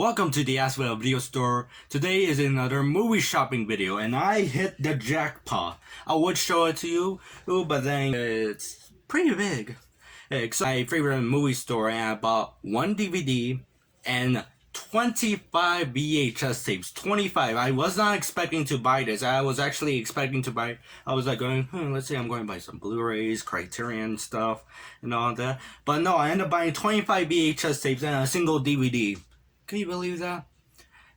Welcome to the ACEVEDO video store. Today is another movie shopping video and I hit the jackpot. I would show it to you, but then it's pretty big. It's my favorite movie store and I bought one DVD and 25 VHS tapes. 25. I was not expecting to buy this. I was actually expecting to buy, I was like going, let's say I'm going to buy some Blu-rays, Criterion stuff and all that. But no, I ended up buying 25 VHS tapes and a single DVD. Can you believe that?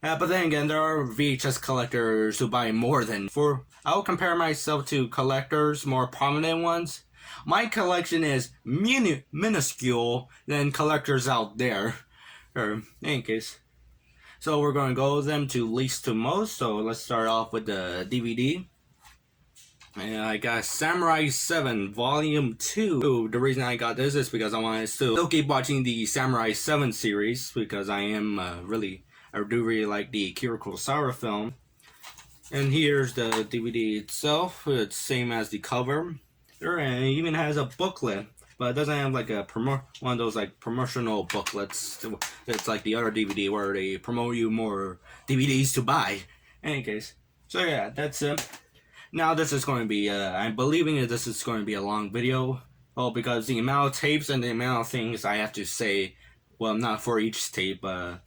But then again, there are VHS collectors who buy more than four. I'll compare myself to collectors, more prominent ones. My collection is minuscule than collectors out there. In any case. So we're going to go them to least to most. So let's start off with the DVD. And I got Samurai 7 Volume 2. The reason I got this is because I wanted to still keep watching the Samurai 7 series because I am I do really like the Akira Kurosawa film. And here's the DVD itself. It's same as the cover. And it even has a booklet, but it doesn't have like a one of those like promotional booklets. It's like the other DVD where they promote you more DVDs to buy. In any case, so yeah, that's it. Now this is going to be, I'm believing that this is going to be a long video. Oh, because the amount of tapes and the amount of things I have to say, well, not for each tape, a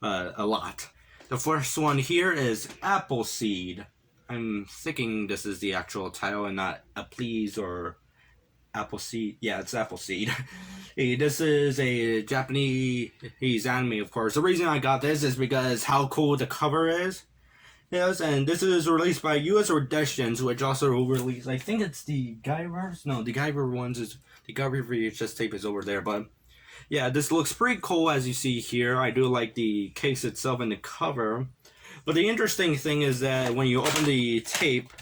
lot. The first one here is Appleseed. I'm thinking this is the actual title and not a please or Appleseed. Yeah, it's Appleseed. Hey, this is a Japanese anime, of course. The reason I got this is because how cool the cover is. Yes, and this is released by US Editions, which also released, I think it's the Guyver's? No, the Guyver ones is, the Guyver VHS tape is over there, but yeah, this looks pretty cool as you see here. I do like the case itself and the cover, but the interesting thing is that when you open the tape,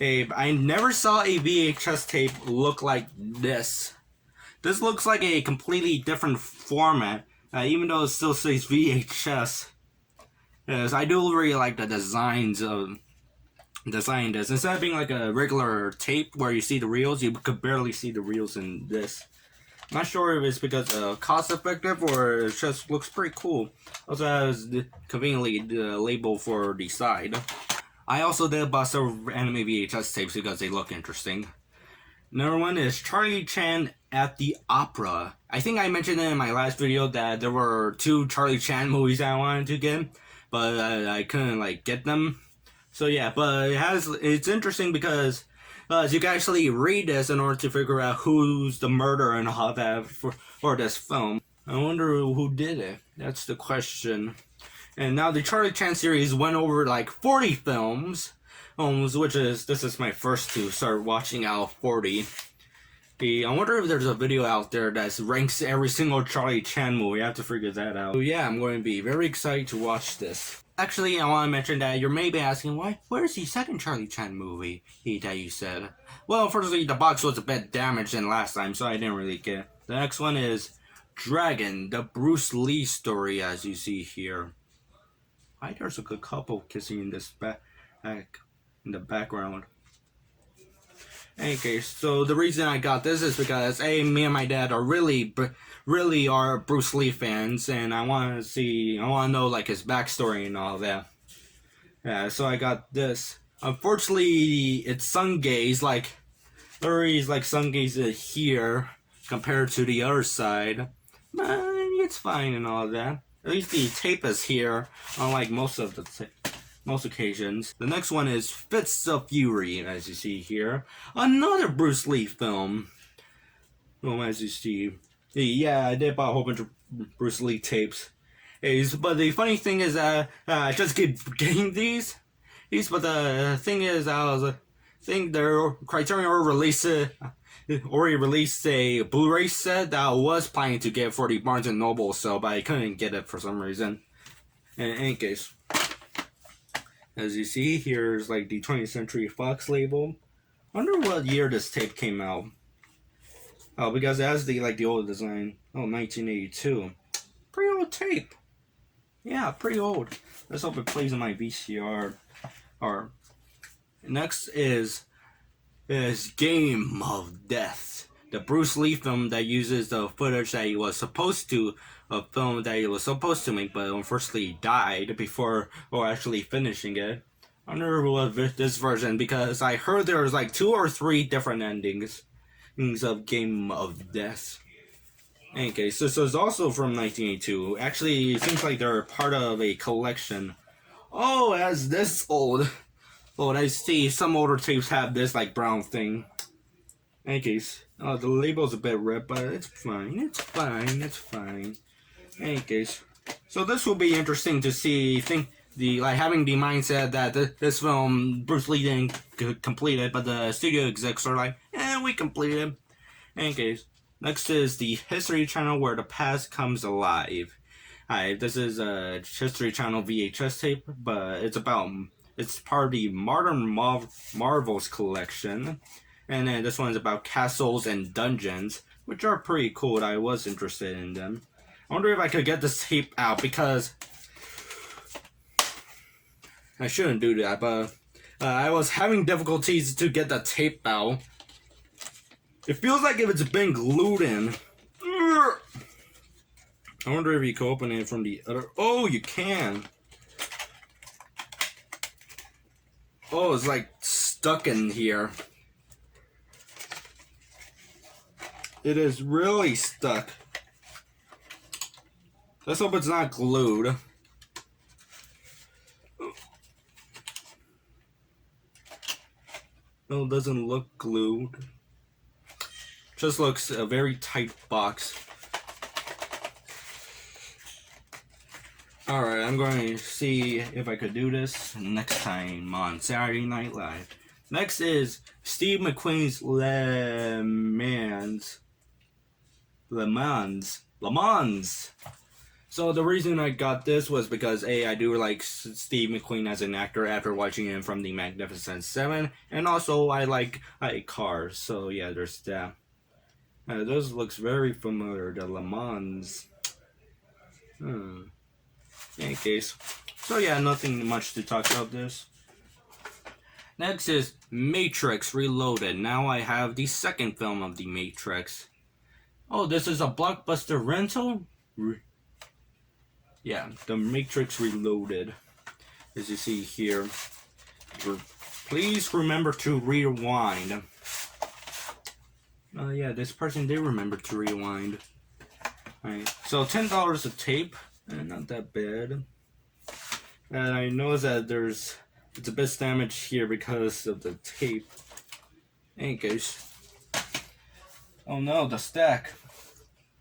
I never saw a VHS tape look like this. This looks like a completely different format, even though it still says VHS. Yes, I do really like the designs of design this. Instead of being like a regular tape where you see the reels, you could barely see the reels in this. I'm not sure if it's because cost effective or it just looks pretty cool. Also has conveniently the label for the side. I also did buy some anime VHS tapes because they look interesting. Another one is Charlie Chan at the Opera. I think I mentioned in my last video that there were 2 Charlie Chan movies I wanted to get, but I couldn't like get them. So yeah, but it's interesting because you can actually read this in order to figure out who's the murderer and all that for this film. I wonder who did it. That's the question. And now the Charlie Chan series went over like 40 films, this is my first to start watching out of 40. I wonder if there's a video out there that ranks every single Charlie Chan movie. I have to figure that out. So yeah, I'm going to be very excited to watch this. Actually, I want to mention that you may be asking, where's the second Charlie Chan movie that you said? Well, unfortunately, the box was a bit damaged than last time, so I didn't really get it. The next one is Dragon, the Bruce Lee story, as you see here. There's a good couple kissing in this in the background. In any case, so the reason I got this is because me and my dad are really are Bruce Lee fans, and I want to know like his backstory and all that. Yeah, so I got this. Unfortunately, it's sun gaze, like Lurie's like sun gaze here compared to the other side. But it's fine and all that. At least the tape is here, unlike most occasions. The next one is Fists of Fury, as you see here. Another Bruce Lee film. Well, as you see. Yeah, I did buy a whole bunch of Bruce Lee tapes. But the funny thing is I just keep getting these. But the thing is, I think the Criterion already released a Blu-ray set that I was planning to get for the Barnes & Noble, but I couldn't get it for some reason. In any case, as you see, here's like the 20th Century Fox label. I wonder what year this tape came out. Oh, because it has the old design. Oh, 1982. Pretty old tape. Yeah, pretty old. Let's hope it plays on my VCR. Next is Game of Death. the Bruce Lee film that uses the footage that he was supposed to, a film that he was supposed to make, but unfortunately died before or actually finishing it. I wonder what this version, because I heard there was like 2 or 3 different endings of Game of Death. Okay, so it's also from 1982. Actually, it seems like they're part of a collection. Oh, as this old. Oh, I see some older tapes have this like brown thing. In case, the label's a bit ripped, but it's fine. It's fine. It's fine. In case, so this will be interesting to see. Having the mindset that this film Bruce Lee didn't complete it, but the studio execs are like, we completed. In case, next is the History Channel where the past comes alive. This is a History Channel VHS tape, but it's part of the Modern Marvels collection. And then this one's about castles and dungeons, which are pretty cool. I was interested in them. I wonder if I could get this tape out, because I shouldn't do that, but I was having difficulties to get the tape out. It feels like if it's been glued in. I wonder if you can open it from the other. Oh, you can. Oh, it's like stuck in here. It is really stuck. Let's hope it's not glued. No, it doesn't look glued. Just looks a very tight box. Alright, I'm going to see if I could do this next time on Saturday Night Live. Next is Steve McQueen's Le Mans. So the reason I got this was because I do like Steve McQueen as an actor after watching him from The Magnificent Seven, and also I like cars. So yeah, there's that. This looks very familiar. The Le Mans. In any case, so yeah, nothing much to talk about this. Next is Matrix Reloaded. Now I have the second film of the Matrix. Oh, this is a Blockbuster rental? Yeah, The Matrix Reloaded. As you see here. Please remember to rewind. Yeah, this person did remember to rewind. Alright, so $10 a tape. Not that bad. And I know that it's a bit damaged here because of the tape. In any case. Oh no, the stack.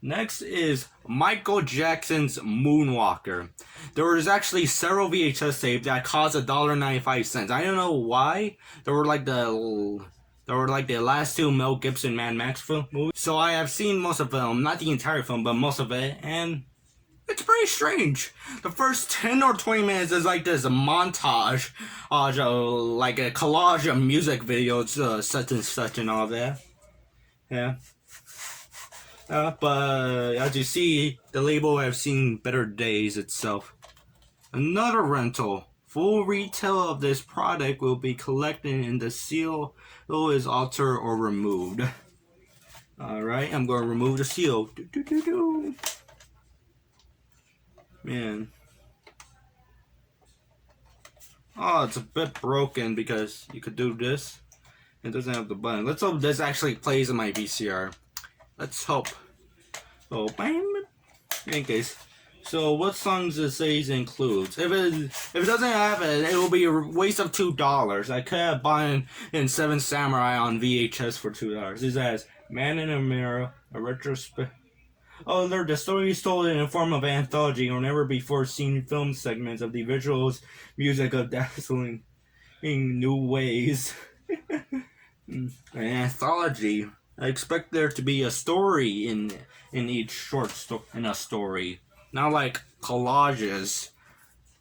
Next is Michael Jackson's Moonwalker. There was actually several VHS tapes that cost $1.95. I don't know why. They were like the last 2 Mel Gibson Mad Max movies. So I have seen most of them, not the entire film, but most of it, and it's pretty strange. The first 10 or 20 minutes is like this montage, like a collage of music videos, such and such and all that. Yeah. But as you see, the label has seen better days itself. Another rental. Full retail of this product will be collected and the seal is altered or removed. Alright, I'm going to remove the seal. Man. Oh, it's a bit broken because you could do this. It doesn't have the button. Let's hope this actually plays in my VCR. Let's hope. Oh, bam. In any case. So, what songs it says includes? If it doesn't have it, it will be a waste of $2. I could have bought in Seven Samurai on VHS for $2. It says Man in a Mirror, a retrospect. Oh, the story is told in the form of anthology or never before seen film segments of the visuals, music of dazzling in new ways. An anthology. I expect there to be a story in each story, not like collages.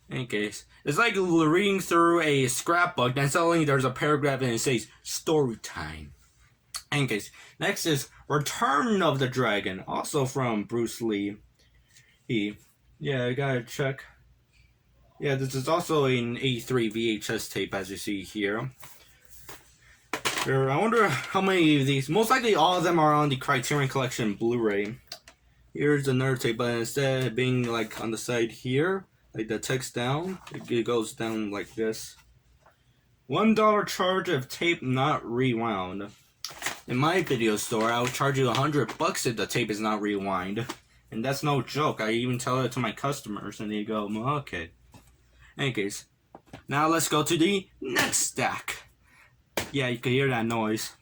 In any case, it's like reading through a scrapbook, then suddenly there's a paragraph and it says story time. In any case, next is Return of the Dragon, also from Bruce Lee. Yeah, I gotta check. Yeah, this is also an A3 VHS tape, as you see here. I wonder how many of these. Most likely, all of them are on the Criterion Collection Blu-ray. Here's another tape, but instead of being like on the side here, like the text down, it goes down like this. $1 charge of tape not rewound. In my video store, I'll charge you $100 if the tape is not rewind, and that's no joke. I even tell it to my customers, and they go, well, "Okay." Anyways, now let's go to the next stack. Yeah, you can hear that noise.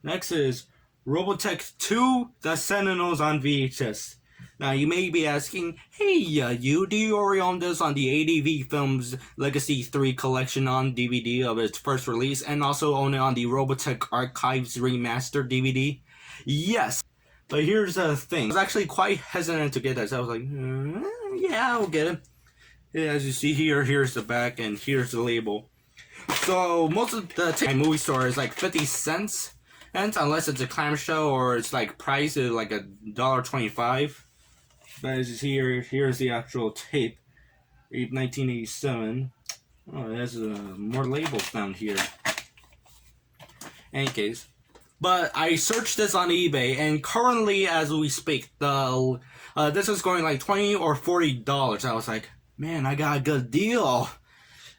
Next is Robotech 2: The Sentinels on VHS. Now you may be asking, hey, do you already own this on the ADV Films Legacy 3 collection on DVD of its first release, and also own it on the Robotech Archives Remastered DVD? Yes, but here's the thing. I was actually quite hesitant to get this. I was like, yeah, I'll get it. Yeah, as you see here, here's the back and here's the label. So most of the time movie store is like 50 cents, and unless it's a clamshell or it's like priced at like $1.25. But as you see here, here's the actual tape, 1987. Oh, there's more labels down here. Any case, but I searched this on eBay, and currently, as we speak, this is going like $20 or $40. I was like, man, I got a good deal.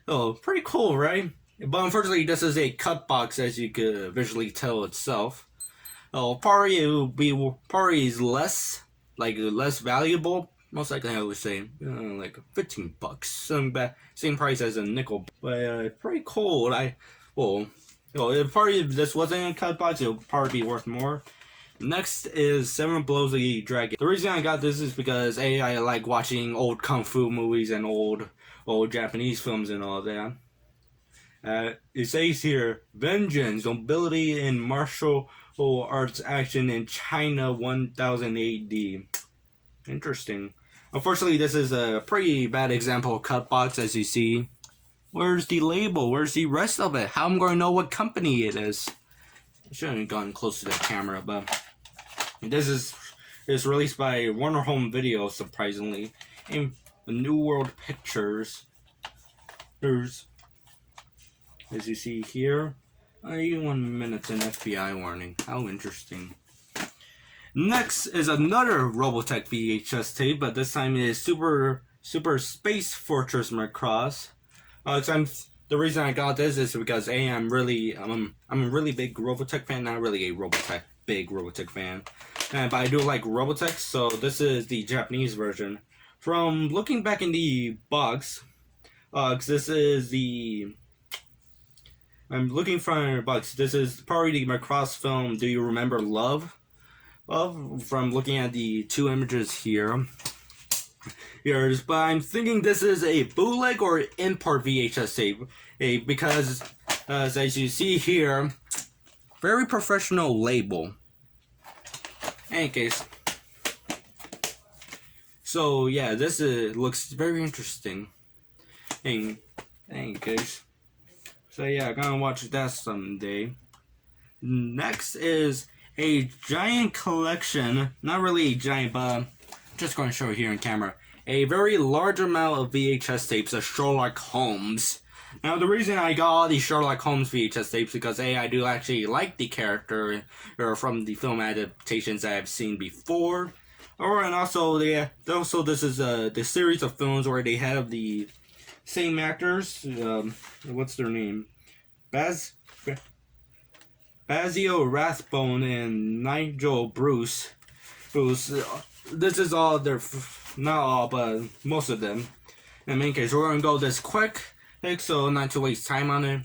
Oh, pretty cool, right? But unfortunately, this is a cut box, as you could visually tell itself. Oh, probably it will be is less valuable. Most likely, I would say like $15. Same price as a nickel, but pretty cool. If this wasn't a cut box, it would probably be worth more. Next is Seven Blows the Dragon. The reason I got this is because I like watching old kung fu movies and old Japanese films and all that. It says here, vengeance, nobility, and martial arts action in China 1000 AD. Interesting. Unfortunately, this is a pretty bad example of cut box, as you see. Where's the label? Where's the rest of it? How am I going to know what company it is? I shouldn't have gone close to the camera, but this is released by Warner Home Video, surprisingly, in New World Pictures. There's, as you see here, 81 minutes in FBI warning. How interesting. Next is another Robotech VHS tape, but this time it is Super Space Fortress Macross. The reason I got this is because I'm a really big Robotech fan. Not really a big Robotech fan, but I do like Robotech. So this is the Japanese version. From looking back in the box, this is the. I'm looking for a box. This is probably the Macross film. Do you remember Love? From looking at the two images here. But I'm thinking this is a bootleg or import VHS tape, because as you see here, very professional label. Any case, so yeah, this looks very interesting. In any case, so yeah, I'm gonna watch that someday. Next is a giant collection, not really a giant, but I'm just going to show it here in camera. A very large amount of VHS tapes of Sherlock Holmes. Now, the reason I got all these Sherlock Holmes VHS tapes because I do actually like the character from the film adaptations I have seen before. And also this is the series of films where they have the same actors. What's their name? Basil Rathbone and Nigel Bruce. This is all their, not all, but most of them. In any case, we're going to go this quick, so not to waste time on it.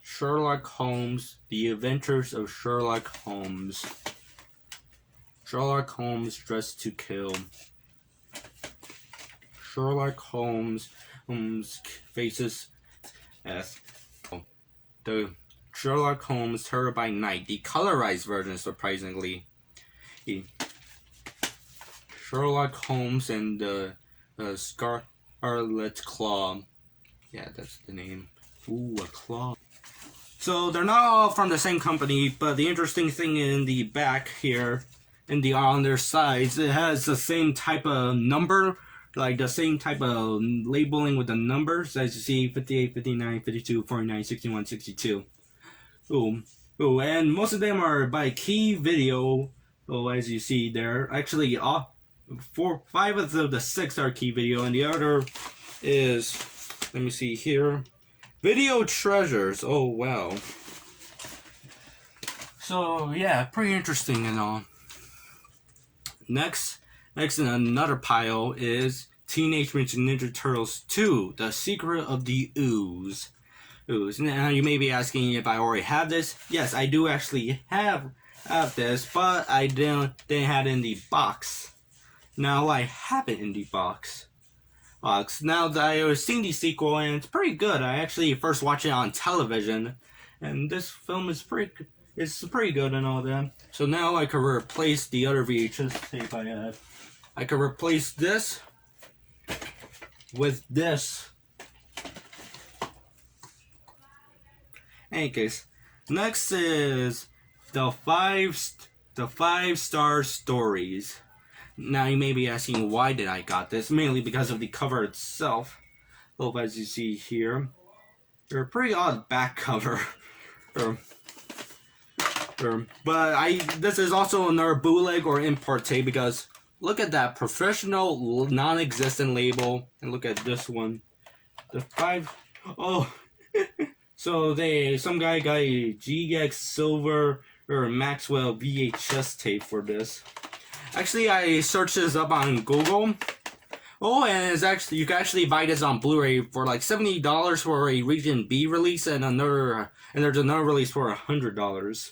Sherlock Holmes, The Adventures of Sherlock Holmes. Sherlock Holmes Dressed to Kill. Sherlock Holmes faces as the Sherlock Holmes Terror by Night, the colorized version, surprisingly. Sherlock Holmes and the Scarlet Claw. Yeah, that's the name. Ooh, a claw. So they're not all from the same company, but the interesting thing in the back here, on their sides, it has the same type of number, like the same type of labeling with the numbers, as you see, 58, 59, 52, 49, 61, 62. Ooh. Oh, and most of them are by Key Video. Oh, as you see there, actually, five of the six are Key Video, and the other is, let me see here, Video Treasures. Oh wow. So yeah, pretty interesting and all. Next in another pile is Teenage Mutant Ninja Turtles 2: The Secret of the Ooze. Now you may be asking if I already have this. Yes, I do actually have this, but I didn't have it in the box. Now I have it in the box. Now that I was seeing the sequel, and it's pretty good. I actually first watched it on television, and this film is pretty good and all that. So now I can replace the other VHS tape I have. I can replace this with this. Any case, next is the five-star stories. Now you may be asking, why did I got this? Mainly because of the cover itself. Well, as you see here, they're a pretty odd back cover. But this is also another bootleg or import tape, because look at that professional non-existent label, and look at this one. The five. Oh. So some guy got a GX Silver or Maxwell VHS tape for this. Actually, I searched this up on Google. Oh, and it's actually, you can actually buy this on Blu-ray for like $70 for a Region B release, and there's another release for $100.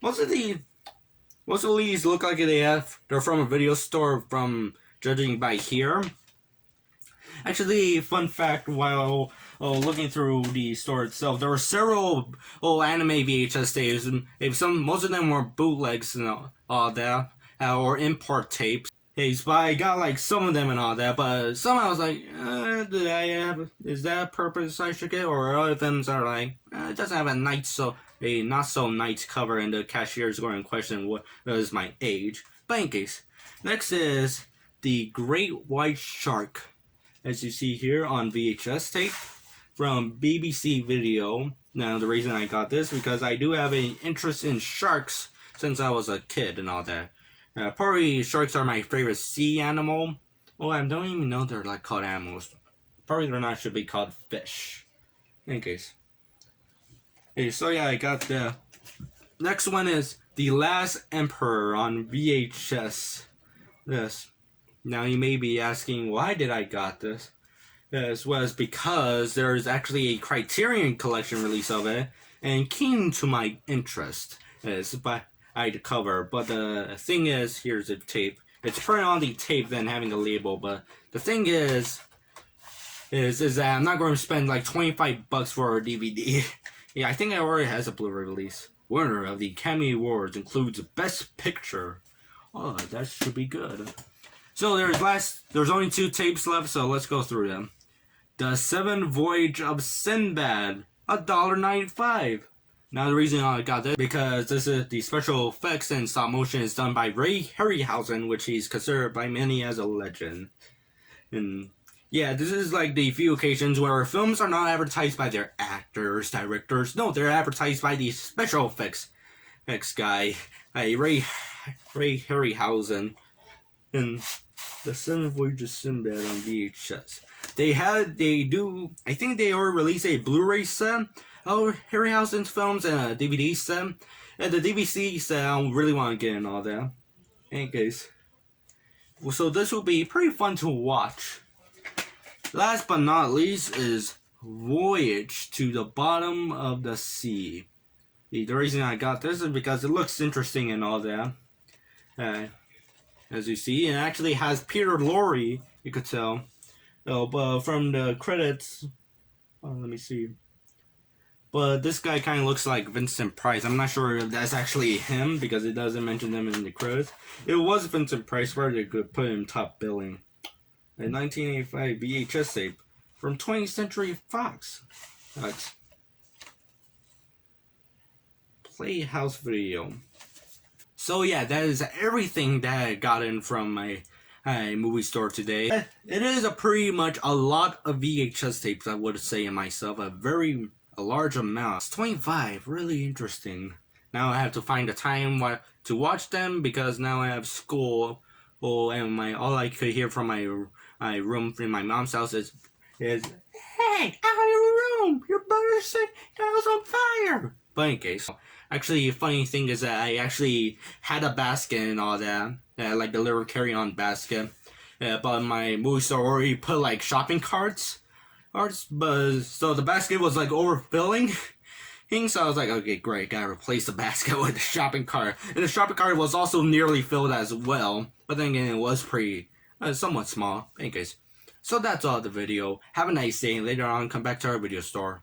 Most of these look like they're from a video store, from judging by here. Actually, fun fact, while looking through the store itself, there were several anime VHS tapes, and most of them were bootlegs and all that, or import tapes. But I got like some of them and all that, but some I was like, is that a purpose I should get? Or other things are like, it doesn't have a not so nice cover, and the cashier is going to question what is my age. But in case, next is the Great White Shark, as you see here on VHS tape from BBC Video. Now the reason I got this, because I do have an interest in sharks since I was a kid and all that. Probably sharks are my favorite sea animal. Oh, I don't even know they're like called animals. Probably they're not, should be called fish. In case. Hey, so yeah, I got the next one is The Last Emperor on VHS. This. Now you may be asking, why did I got this? This was because there's actually a Criterion Collection release of it, and keen to my interest. It's by the cover, but the thing is, here's the tape. It's printed on the tape than having a label, but the thing is that I'm not going to spend like $25 for a DVD. Yeah, I think it already has a Blu-ray release. Winner of the Academy Awards includes Best Picture. Oh, that should be good. So there's only 2 tapes left, so let's go through them. The Seventh Voyage of Sinbad, $1.95. Now the reason I got this, because this is the special effects and stop motion is done by Ray Harryhausen, which he's considered by many as a legend. And yeah, this is like the few occasions where films are not advertised by their actors, directors. No, they're advertised by the special effects guy, Ray Harryhausen. And The Seventh Voyage of Sinbad on VHS. I think they already released a Blu-ray set of Harryhausen's films and a DVD set. And the DVD set, I don't really want to get in all that. In any case. So this will be pretty fun to watch. Last but not least is Voyage to the Bottom of the Sea. The reason I got this is because it looks interesting and all that. As you see, it actually has Peter Lorre, you could tell. But from the credits, let me see. But this guy kind of looks like Vincent Price. I'm not sure if that's actually him, because it doesn't mention them in the credits. It was Vincent Price, where they could put him top billing. A 1985 VHS tape from 20th Century Fox. That's Playhouse Video. So yeah, that is everything that I got in from my movie store today. It is pretty much a lot of VHS tapes, I would say, in myself. A large amount. It's 25, really interesting. now I have to find the time to watch them because now I have school. Oh, and all I could hear from my room in my mom's house is "Hey, out of your room! Your brother's house on fire!" But in case, actually, funny thing is that I actually had a basket and all that, like the little carry-on basket. But my movie store already put like shopping carts, but so the basket was like overfilling. So I was like, okay, great, gotta replace the basket with the shopping cart. And the shopping cart was also nearly filled as well. But then again, it was pretty, somewhat small. In case. So that's all the video. Have a nice day. Later on, come back to our video store.